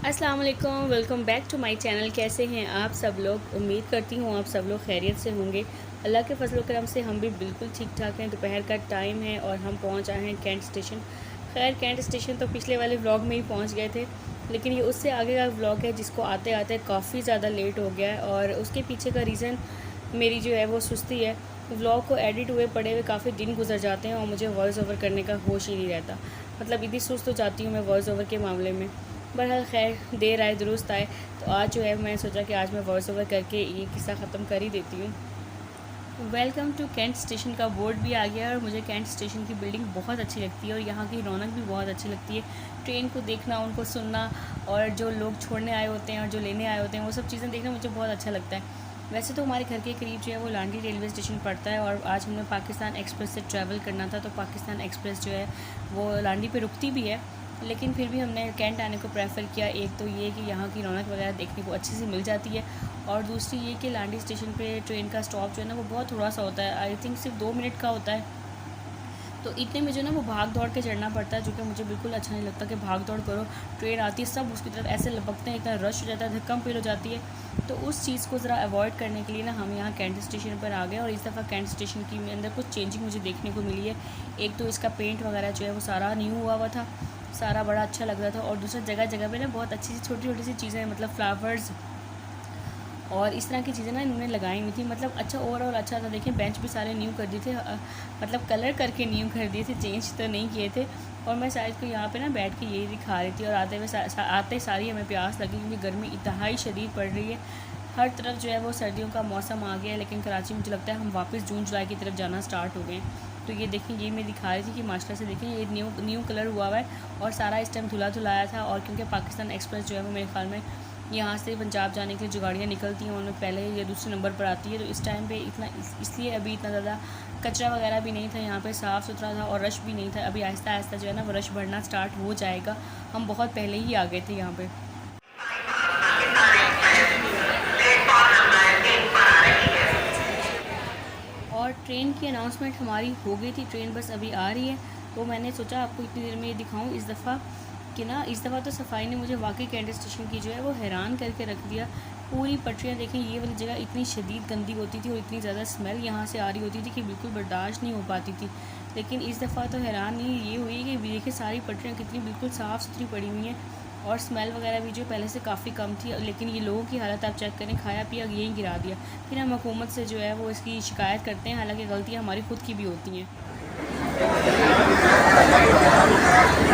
अस्सलाम वालेकुम, welcome back to my channel. कैसे हैं आप सब लोग? उम्मीद करती हूँ आप सब लोग खैरियत से होंगे। अल्लाह के फजल करम से हम भी बिल्कुल ठीक ठाक हैं। दोपहर का टाइम है और हम पहुँच आए हैं कैंट स्टेशन। खैर कैंट स्टेशन तो पिछले वाले व्लॉग में ही पहुँच गए थे, लेकिन ये उससे आगे का व्लॉग है जिसको आते आते काफ़ी ज़्यादा लेट हो गया है। और उसके पीछे का रीज़न मेरी जो है वो सुस्ती है। व्लॉग को एडिट हुए पड़े हुए काफ़ी दिन गुजर जाते हैं और मुझे वॉइस ओवर करने का होश ही नहीं रहता। मतलब इतनी सुस्त हो जाती हूँ मैं वॉइस ओवर के मामले में। बहरहाल खैर देर आए दुरुस्त आए, तो आज जो है मैं सोचा कि आज मैं वॉइस ओवर करके ये किस्सा ख़त्म कर ही देती हूँ। वेलकम टू कैंट स्टेशन का बोर्ड भी आ गया है और मुझे कैंट स्टेशन की बिल्डिंग बहुत अच्छी लगती है और यहाँ की रौनक भी बहुत अच्छी लगती है। ट्रेन को देखना, उनको सुनना और जो लोग छोड़ने आए होते हैं और जो लेने आए होते हैं वो सब चीज़ें देखना मुझे बहुत अच्छा लगता है। वैसे तो हमारे घर के करीब जो है वो लांडी रेलवे स्टेशन पड़ता है और आज हमने पाकिस्तान एक्सप्रेस से ट्रैवल करना था, तो पाकिस्तान एक्सप्रेस जो है वो लांडी पे रुकती भी है, लेकिन फिर भी हमने कैंट आने को प्रेफर किया। एक तो ये कि यहाँ की रौनक वगैरह देखने को अच्छी सी मिल जाती है और दूसरी ये कि लांडी स्टेशन पे ट्रेन का स्टॉप जो है ना वो बहुत थोड़ा सा होता है। आई थिंक सिर्फ 2 मिनट का होता है, तो इतने में जो ना वो भाग दौड़ के चढ़ना पड़ता है, जो कि मुझे बिल्कुल अच्छा नहीं लगता कि भाग दौड़ करो। ट्रेन आती है सब उसकी तरफ ऐसे लपकते हैं, इतना रश हो जाता है, धक्कम फील हो जाती है। तो उस चीज़ को ज़रा अवॉइड करने के लिए ना हम यहाँ कैंट स्टेशन पर आ गए और इस दफ़ा कैंट स्टेशन की अंदर कुछ चेंजिंग मुझे देखने को मिली है। एक तो इसका पेंट वगैरह जो है वो सारा न्यू हुआ था, सारा बड़ा अच्छा लग रहा था। और दूसरा जगह जगह पे ना बहुत अच्छी सी छोटी छोटी सी चीज़ें, मतलब फ्लावर्स और इस तरह की चीज़ें ना इन्होंने लगाई हुई थी। मतलब अच्छा, ओवरऑल अच्छा था। देखिए बेंच भी सारे न्यू कर दिए थे, मतलब कलर करके न्यू कर दिए थे, चेंज तो नहीं किए थे। और मैं शायद को यहाँ पे ना बैठ के यही दिखा रही थी और आते हुए आते सारी हमें प्यास लगी क्योंकि गर्मी इंतहाई शदीद पड़ रही है। हर तरफ जो है वो सर्दियों का मौसम आ गया है, लेकिन कराची मुझे लगता है हम वापस जून जुलाई की तरफ जाना स्टार्ट हो गए हैं। तो ये देखें, ये मैं दिखा रही थी कि माशाल्लाह से देखें ये न्यू न्यू कलर हुआ हुआ है और सारा इस टाइम धुला धुलाया था। और क्योंकि पाकिस्तान एक्सप्रेस जो है वो मेरे ख्याल में यहाँ से पंजाब जाने के लिए जो गाड़ियाँ निकलती हैं उनमें पहले या दूसरे नंबर पर आती है, तो इस टाइम पे इतना इसलिए अभी इतना ज़्यादा कचरा वगैरह भी नहीं था, यहाँ पे साफ़ सुथरा था और रश भी नहीं था। अभी आहिस्ता आहिस्ता जो है ना वो रश बढ़ना स्टार्ट हो जाएगा। हम बहुत पहले ही आ गए थे यहाँ पे। और ट्रेन की अनाउंसमेंट हमारी हो गई थी, ट्रेन बस अभी आ रही है। तो मैंने सोचा आपको इतनी देर में ये दिखाऊं इस दफ़ा कि ना इस दफ़ा तो सफाई ने मुझे वाकई कैंट स्टेशन की जो है वो हैरान करके रख दिया। पूरी पटरियाँ देखें, ये वाली जगह इतनी शदीद गंदी होती थी और इतनी ज़्यादा स्मेल यहाँ से आ रही होती थी कि बिल्कुल बर्दाश्त नहीं हो पाती थी। लेकिन इस दफ़ा तो हैरान नहीं ये हुई कि देखिए सारी पटरियाँ कितनी बिल्कुल साफ़ सुथरी पड़ी हुई हैं और स्मेल वगैरह भी जो पहले से काफ़ी कम थी। लेकिन ये लोगों की हालत आप चेक करें, खाया पिया यहीं गिरा दिया। फिर हम हुकूमत से जो है वो इसकी शिकायत करते हैं, हालांकि गलतियाँ हमारी खुद की भी होती हैं।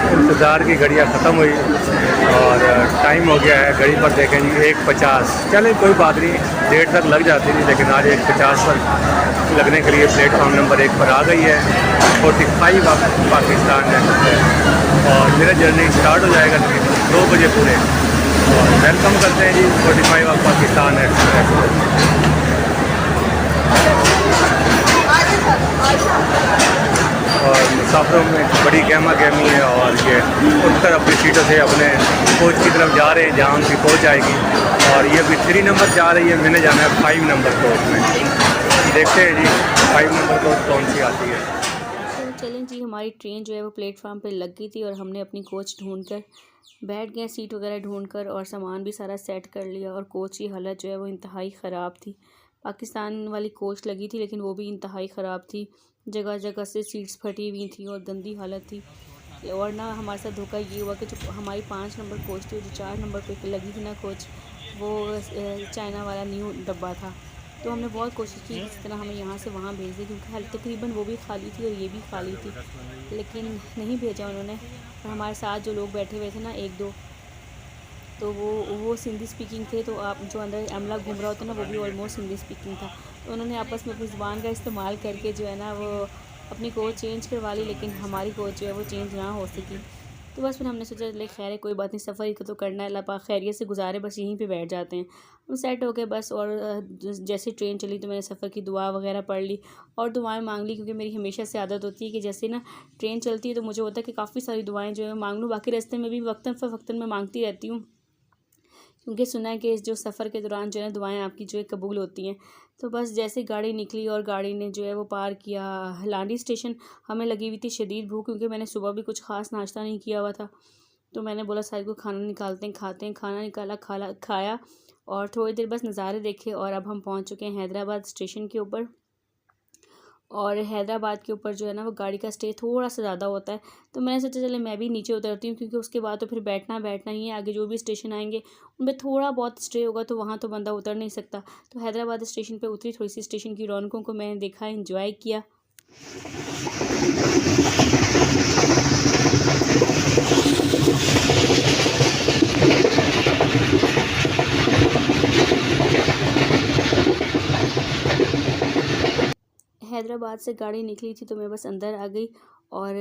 इंतज़ार की घड़ियाँ ख़त्म हुई और टाइम हो गया है। घड़ी पर देखें जी 1:50। चलें कोई बात नहीं, देर तक लग जाती थी लेकिन आज 1:50 पर लगने के लिए प्लेटफॉर्म नंबर 1 पर आ गई है। 45 वक्त पाकिस्तान है और मेरा जर्नी स्टार्ट हो जाएगा 2 बजे पूरे। और वेलकम करते हैं जी 45 वक्त पाकिस्तान एक्सप्रेस। और मुसाफिरों में बड़ी गहमा गहमी है और ये उठकर अपनी सीटों से अपने कोच की तरफ जा रहे हैं जहाँ उनकी कोच आएगी। और ये अभी 3 नंबर जा रही है, मैंने जाना है 5 नंबर कोच में। देखते हैं जी 5 नंबर कोच कौन सी आती है। तो चलें जी, हमारी ट्रेन जो है वो प्लेटफार्म पे लग गई थी और हमने अपनी कोच ढूंढ कर बैठ गए, सीट वगैरह ढूंढ कर और सामान भी सारा सेट कर लिया। और कोच की हालत जो है वो इंतहाई ख़राब थी। पाकिस्तान वाली कोच लगी थी लेकिन वो भी इंतहाई ख़राब थी, जगह जगह से सीट्स फटी हुई थी और गंदी हालत थी। और ना हमारे साथ धोखा ये हुआ कि जो हमारी 5 नंबर कोच थी, जो 4 नंबर पे लगी थी ना कोच, वो चाइना वाला न्यू डब्बा था। तो हमने बहुत कोशिश की किसी तरह हमें यहाँ से वहाँ भेज दें, क्योंकि हाल तकरीबन वो भी खाली थी और ये भी खाली थी, लेकिन नहीं भेजा उन्होंने। और हमारे साथ जो लोग बैठे हुए थे ना, एक दो, तो वो सिंधी स्पीकिंग थे, तो आप जो अंदर अमला घूम रहा होता है ना वो भी ऑलमोस्ट हिंदी स्पीकिंग था। तो उन्होंने आपस में अपनी ज़ुबान का इस्तेमाल करके जो है ना वो अपनी कोच चेंज करवा ली, लेकिन हमारी कोच जो है वो चेंज ना हो सकी। तो बस फिर हमने सोचा चले खैर है, कोई बात नहीं, सफ़र ही को तो करना है, अल्लाह पाक खैरियत से गुजारे, बस यहीं पे बैठ जाते हैं। हम सेट हो गए बस। और जैसे ट्रेन चली तो मैंने सफ़र की दुआ वगैरह पढ़ ली और दुआएं मांग ली, क्योंकि मेरी हमेशा से आदत होती है कि जैसे ना ट्रेन चलती है तो मुझे होता है कि काफ़ी सारी दुआएं जो है मांग लूँ। बाकी रास्ते में भी वक्तन फ़वक्तन में मांगती रहती हूँ, क्योंकि सुना है कि इस जो सफ़र के दौरान जो है दुआएं आपकी जो है कबूल होती हैं। तो बस जैसे गाड़ी निकली और गाड़ी ने जो है वो पार किया लांडी स्टेशन, हमें लगी हुई थी शदीद भूख, क्योंकि मैंने सुबह भी कुछ ख़ास नाश्ता नहीं किया हुआ था। तो मैंने बोला साहिल को खाना निकालते हैं, खाते हैं। खाना निकाला, खाया और थोड़ी देर बस नज़ारे देखे। और अब हम पहुंच चुके हैं हैदराबाद स्टेशन के ऊपर। और हैदराबाद के ऊपर जो है ना वो गाड़ी का स्टे थोड़ा सा ज़्यादा होता है, तो मैंने सोचा चले मैं भी नीचे उतरती हूँ, क्योंकि उसके बाद तो फिर बैठना ही है। आगे जो भी स्टेशन आएंगे उनमें थोड़ा बहुत स्टे होगा, तो वहाँ तो बंदा उतर नहीं सकता। तो हैदराबाद स्टेशन पे उतरी, थोड़ी सी स्टेशन की रौनकों को मैंने देखा, एंजॉय किया। हैदराबाद से गाड़ी निकली थी तो मैं बस अंदर आ गई। और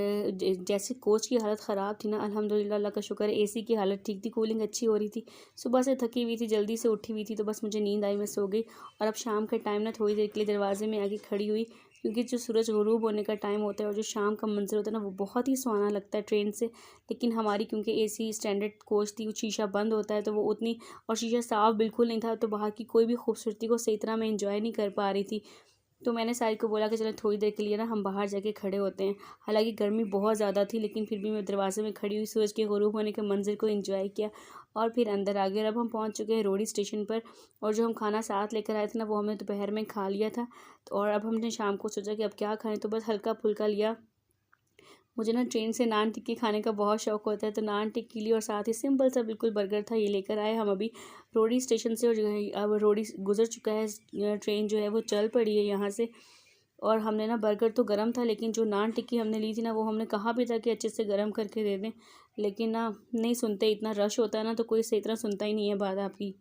जैसे कोच की हालत ख़राब थी ना, अल्हम्दुलिल्लाह, अल्लाह का शुक्र है, एसी की हालत ठीक थी, कूलिंग अच्छी हो रही थी। सुबह से थकी हुई थी, जल्दी से उठी हुई थी, तो बस मुझे नींद आई, मैं सो गई। और अब शाम का टाइम ना, थोड़ी देर के लिए दरवाजे में आके खड़ी हुई, क्योंकि जो सूरज गुरूब होने का टाइम होता है और जो शाम का मंजर होता है ना, वो बहुत ही सुहाना लगता है ट्रेन से। लेकिन हमारी क्योंकि एसी स्टैंडर्ड कोच थी, वो शीशा बंद होता है, तो वो उतनी, और शीशा साफ़ बिल्कुल नहीं था, तो बाहर की कोई भी खूबसूरती को सही तरह मैं इंजॉय नहीं कर पा रही थी। तो मैंने साहिल को बोला कि चलो थोड़ी देर के लिए ना हम बाहर जाके खड़े होते हैं। हालांकि गर्मी बहुत ज़्यादा थी, लेकिन फिर भी मैं दरवाजे में खड़ी हुई सूरज के गुरूब होने के मंजर को एंजॉय किया और फिर अंदर आ गए। और अब हम पहुंच चुके हैं रोडी स्टेशन पर। और जो हम खाना साथ लेकर आए थे ना, वो हमने दोपहर में खा लिया था। तो और अब हमने शाम को सोचा कि अब क्या खाएं, तो बस हल्का फुल्का लिया। मुझे ना ट्रेन से नान टिक्की खाने का बहुत शौक होता है, तो नान टिक्की ली और साथ ही सिंपल सा बिल्कुल बर्गर था, ये लेकर आए हम अभी रोडी स्टेशन से। और जो है अब रोडी गुजर चुका है, ट्रेन जो है वो चल पड़ी है यहाँ से। और हमने ना, बर्गर तो गर्म था, लेकिन जो नान टिक्की हमने ली थी ना, वो हमने कहा भी था कि अच्छे से गर्म करके दे दें, लेकिन ना नहीं सुनते। इतना रश होता है ना, तो कोई सही तरह सुनता ही नहीं है बात आपकी।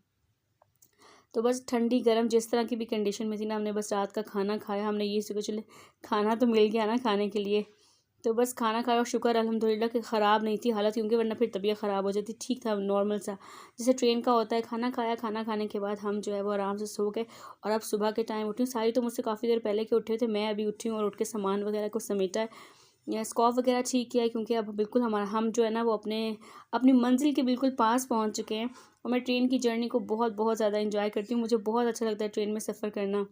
तो बस ठंडी गर्म जिस तरह की भी कंडीशन में थी ना, हमने बस रात का खाना खाया। हमने ये सोचा चले खाना तो मिल गया ना खाने के लिए, तो बस खाना खाया। और शुक्र अल्हम्दुलिल्लाह कि ख़राब नहीं थी हालत, क्योंकि वरना फिर तबीयत ख़राब हो जाती। ठीक था, नॉर्मल सा जैसे ट्रेन का होता है। खाना खाया, खाना खाने के बाद हम जो है वो आराम से सो गए। और अब सुबह के टाइम उठी हूँ। सारी तो मुझसे काफ़ी देर पहले के उठे थे, मैं अभी उठी हूँ और उठ के सामान वगैरह को समेटा है, या स्कॉफ वगैरह ठीक किया है, क्योंकि अब बिल्कुल हमारा हम जो है ना वो अपनी मंजिल के बिल्कुल पास पहुँच चुके हैं। और मैं ट्रेन की जर्नी को बहुत बहुत ज़्यादा इंजॉय करती हूँ, मुझे बहुत अच्छा लगता है ट्रेन में सफ़र करना।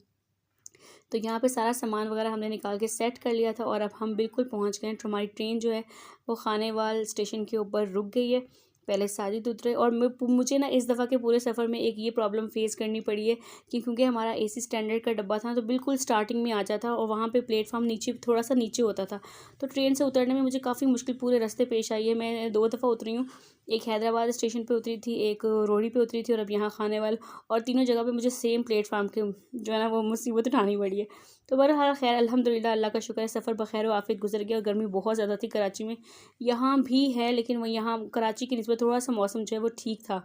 तो यहाँ पे सारा सामान वगैरह हमने निकाल के सेट कर लिया था और अब हम बिल्कुल पहुँच गए हैं। तो हमारी ट्रेन जो है वो खानेवाल स्टेशन के ऊपर रुक गई है। पहले साजिद उतरे। और मुझे ना इस दफ़ा के पूरे सफ़र में एक ये प्रॉब्लम फेस करनी पड़ी है कि क्योंकि हमारा एसी स्टैंडर्ड का डब्बा था, तो बिल्कुल स्टार्टिंग में आ जाता और वहाँ पे प्लेटफॉर्म नीचे, थोड़ा सा नीचे होता था। तो ट्रेन से उतरने में मुझे काफ़ी मुश्किल पूरे रास्ते पेश आई है। मैं 2 दफ़ा उतरी हूँ, एक हैदराबाद स्टेशन पे उतरी थी, एक रोहड़ी पे उतरी थी और अब यहाँ खानेवाल। और तीनों जगह पे मुझे सेम प्लेटफॉर्म के जो है ना वो मुसीबत उठानी पड़ी है। तो बहरहाल खैर अल्हम्दुलिल्लाह, अल्लाह का शुक्र है, सफ़र बखैर आफियत गुजर गया। और गर्मी बहुत ज़्यादा थी कराची में, यहाँ भी है, लेकिन वह यहाँ कराची की निस्बत थोड़ा सा मौसम जो है वो ठीक था।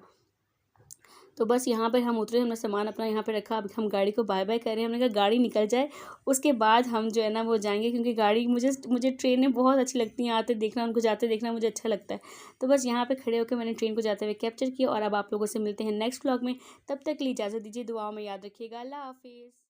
तो बस यहाँ पर हम उतरे, हमने सामान अपना यहाँ पे रखा। अब हम गाड़ी को बाय बाय कर रहे हैं। हमने कहा गाड़ी निकल जाए, उसके बाद हम जो है ना वो जाएंगे, क्योंकि गाड़ी मुझे ट्रेनें बहुत अच्छी लगती हैं, आते देखना, उनको जाते देखना मुझे अच्छा लगता है। तो बस यहाँ पे खड़े होकर मैंने ट्रेन को जाते हुए कैप्चर किया। और अब आप लोगों से मिलते हैं नेक्स्ट व्लॉग में। तब तक के लिए इजाज़त दीजिए, दुआओं में याद रखिएगा। अल्लाह हाफिज़।